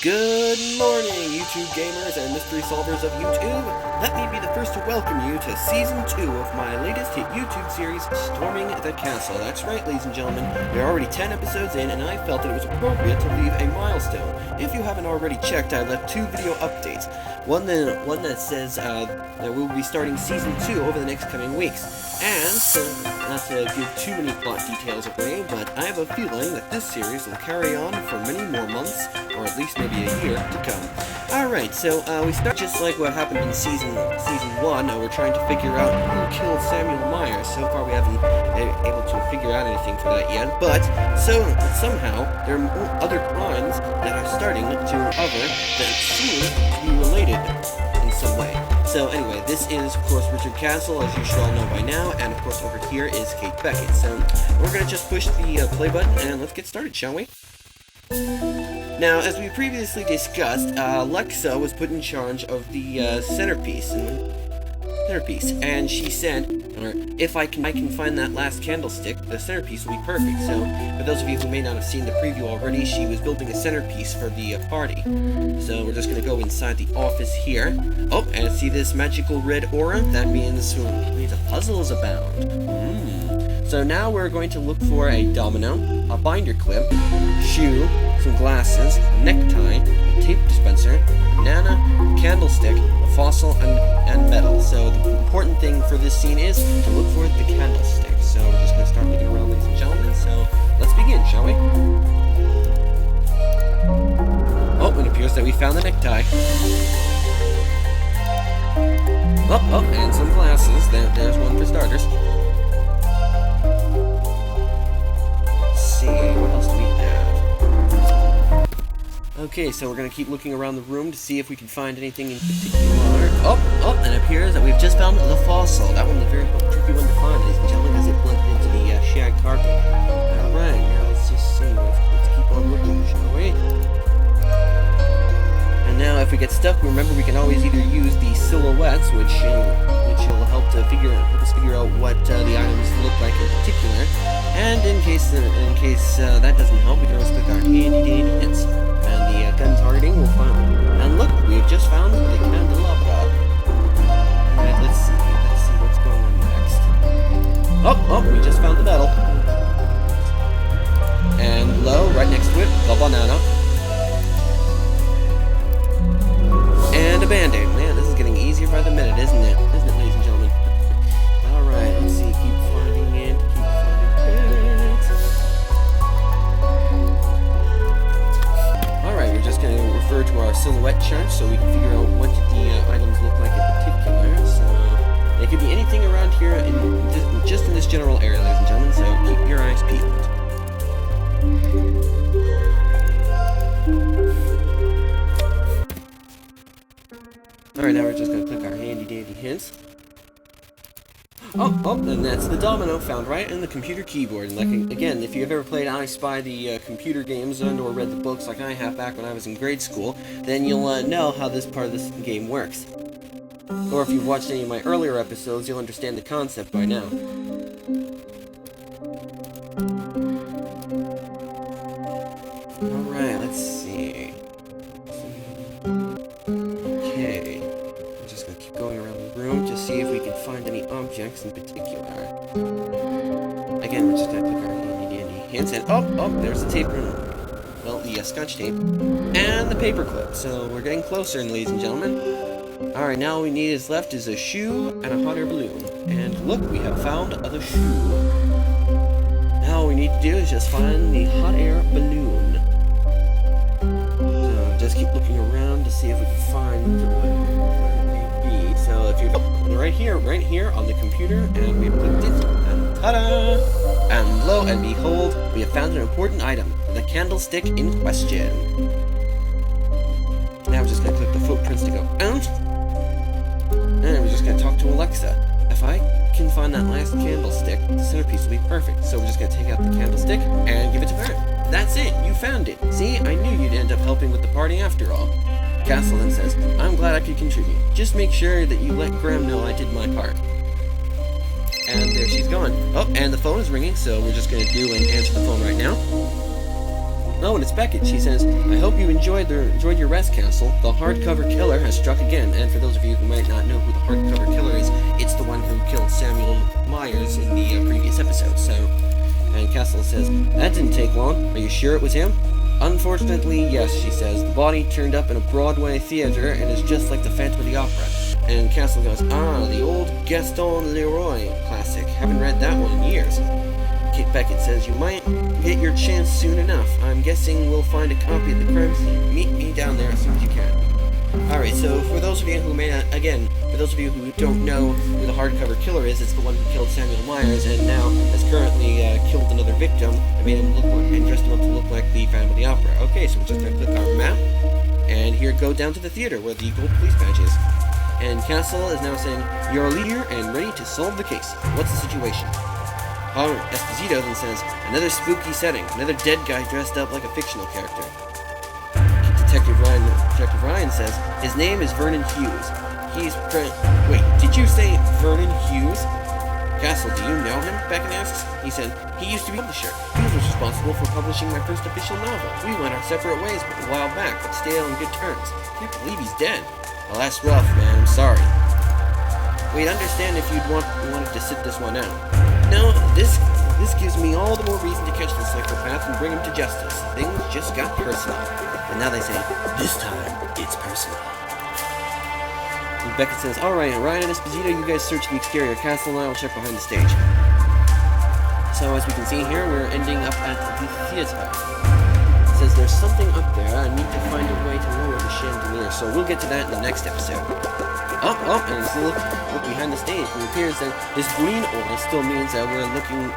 Good morning, YouTube gamers and mystery solvers of YouTube. Let me be the first to welcome you to Season 2 of my latest hit YouTube series, Storming the Castle. That's right, ladies and gentlemen, we're already 10 episodes in, and I felt that it was appropriate to leave a milestone. If you haven't already checked, I left 2 video updates. One that says that we'll be starting Season 2 over the next coming weeks. And, not to give too many plot details away, but I have a feeling that this series will carry on for many more months, or at least maybe a year to come. Alright, so we start just like what happened in Season 1. We're trying to figure out who killed Samuel Myers. So far we haven't been able to figure out anything for that yet, but somehow there are other crimes that are starting to uncover that seem to be related in some way. So anyway, this is, of course, Richard Castle, as you should all know by now, and of course over here is Kate Beckett. So we're going to just push the play button, and let's get started, shall we? Now, as we previously discussed, Lexa was put in charge of the centerpiece, and she said, if I can find that last candlestick, the centerpiece will be perfect. So, for those of you who may not have seen the preview already, she was building a centerpiece for the party. So, we're just going to go inside the office here. Oh, and see this magical red aura? That means a puzzle is abound. So now we're going to look for a domino, a binder clip, shoe, some glasses, a necktie, a tape dispenser, a banana, a candlestick, a fossil, and metal. So the important thing for this scene is to look for the candlestick. So we're just going to start looking around, ladies and gentlemen. So let's begin, shall we? Oh, it appears that we found the necktie. Oh, and some glasses. There's one for starters. What else do we have? Okay, so we're going to keep looking around the room to see if we can find anything in particular. Oh, and it appears that we've just found the fossil. That one was a very tricky one to find, ladies and gentlemen, as it blended into the shag carpet. Alright, now let's just see. Let's keep on looking, shall we? And now if we get stuck, remember we can always either use the silhouettes, which will help us figure out what the items look like in particular. And in case that doesn't help, we can always click our handy dandy hints. And the gun targeting will find. And look, we've just found the candelabra. Alright, let's see what's going on next. Oh, we just found the metal. And low, right next to it, the banana. And a band-aid. Man, this is getting easier by the minute, isn't it? Ladies and gentlemen? Alright, let's see, keep finding it. Alright, we're just going to refer to our silhouette chart so we can figure out what the items look like in particular. So, it could be anything around here, just in this general area, ladies and gentlemen, so keep your eyes peeled. Alright, now we're just going to click our handy dandy hints. Oh, and that's the domino found right in the computer keyboard. And like, again, if you've ever played I Spy the computer games or read the books like I have back when I was in grade school, then you'll know how this part of this game works. Or if you've watched any of my earlier episodes, you'll understand the concept by now. Alright, let's see. See if we can find any objects in particular. Again, we're just going to click our handy dandy hints, and oh, there's the tape. Well, the scotch tape and the paper clip. So we're getting closer, ladies and gentlemen. Alright, now all we need left is a shoe and a hot air balloon. And look, we have found the shoe. Now all we need to do is just find the hot air balloon. So just keep looking around to see if we can find what it may be. So if you're right here on the computer, and we've clicked it, and ta-da! And lo and behold, we have found an important item, the candlestick in question. Now we're just going to click the footprints to go out, and we're just going to talk to Alexa. If I can find that last candlestick, the centerpiece will be perfect. So we're just going to take out the candlestick and give it to her. That's it, you found it. See, I knew you'd end up helping with the party after all. Castle then says, I'm glad I could contribute. Just make sure that you let Graham know I did my part. And there she's gone. Oh, and the phone is ringing, so we're just going to do and answer the phone right now. Oh, and it's Beckett. She says, I hope you enjoyed your rest, Castle. The hardcover killer has struck again. And for those of you who might not know who the hardcover killer is, it's the one who killed Samuel Myers in the previous episode. And Castle says, that didn't take long. Are you sure it was him? Unfortunately, yes, she says. The body turned up in a Broadway theater and is just like the Phantom of the Opera. And Castle goes, the old Gaston Leroy classic. Haven't read that one in years. Kate Beckett says, you might get your chance soon enough. I'm guessing we'll find a copy of the crime scene. Meet me down there as soon as you can. Alright, so for those of you who may not, again, for those of you who don't know who the hardcover killer is, it's the one who killed Samuel Myers and now has currently killed another victim and made him look and dressed him up to look like the Phantom of the Opera. Okay, so we're just going to click our map, and here go down to the theater where the gold police badge is. And Castle is now saying, you're a leader and ready to solve the case. What's the situation? Esposito then says, another spooky setting, another dead guy dressed up like a fictional character. Detective Ryan says, his name is Vernon Hughes. Wait, did you say Vernon Hughes? Castle, do you know him? Beckett asks. He said, he used to be a publisher. He was responsible for publishing my first official novel. We went our separate ways a while back, but stayed on good terms. Can't believe he's dead. Well, that's rough, man. I'm sorry. We'd understand if you'd wanted to sit this one out. No, this gives me all the more reason to catch the psychopath and bring him to justice. Things just got personal. And now they say, this time, it's personal. And Beckett says, alright, Ryan and Esposito, you guys search the exterior. Castle and I will check behind the stage. So as we can see here, we're ending up at the theater. It says there's something up there. I need to find a way to lower the chandelier. So we'll get to that in the next episode. And as we look behind the stage, it appears that this green aura still means that we're looking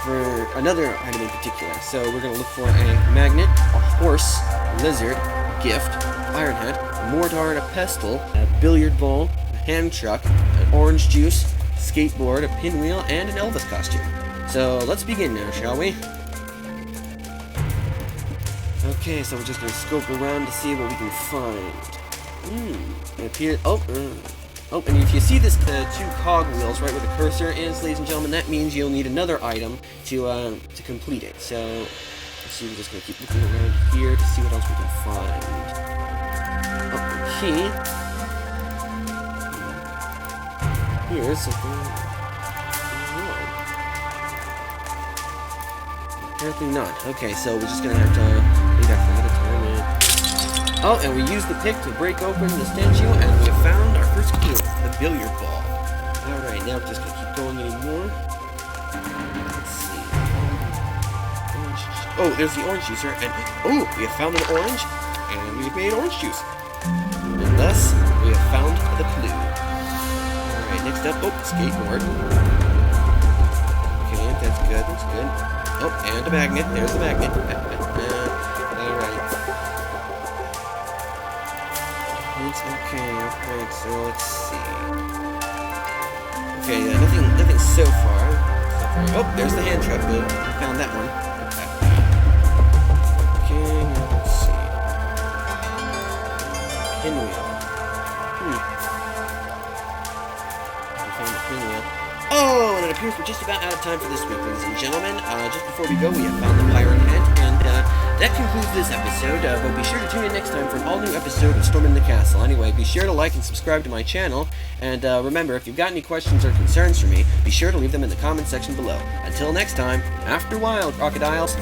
for another item in particular. So we're going to look for a magnet, a horse, a lizard, a gift, iron hat, a mortar and a pestle, a billiard ball, a hand truck, an orange juice, a skateboard, a pinwheel, and an Elvis costume. So let's begin now, shall we? Okay, so we're just going to scope around to see what we can find. It appears... and if you see this two cog wheels right where the cursor is, ladies and gentlemen, that means you'll need another item to complete it. So, let's see, we're just going to keep looking around here to see what else we can find. Okay. Here's something... Apparently not. Okay, so we're just going to have to leave that for another time. And we used the pick to break open the statue, and we have found our first clue, the billiard ball. Alright, now we're just going to keep going anymore. Let's see. There's the orange juicer, and we have found an orange, and we've made orange juice. And thus, we have found the clue. Alright, next up, skateboard. Okay, that's good, that's good. And a magnet, there's the magnet. Okay, so let's see. Okay, nothing so far. There's the hand truck. We found that one. Okay, now let's see. Pinwheel. We found the pinwheel. And it appears we're just about out of time for this week, ladies and gentlemen. Just before we go, we have found the pirate hat, and that concludes this episode, but be sure to tune in next time for an all-new episode of Storming the Castle. Anyway, be sure to like and subscribe to my channel, and remember, if you've got any questions or concerns for me, be sure to leave them in the comment section below. Until next time, after a while, crocodiles.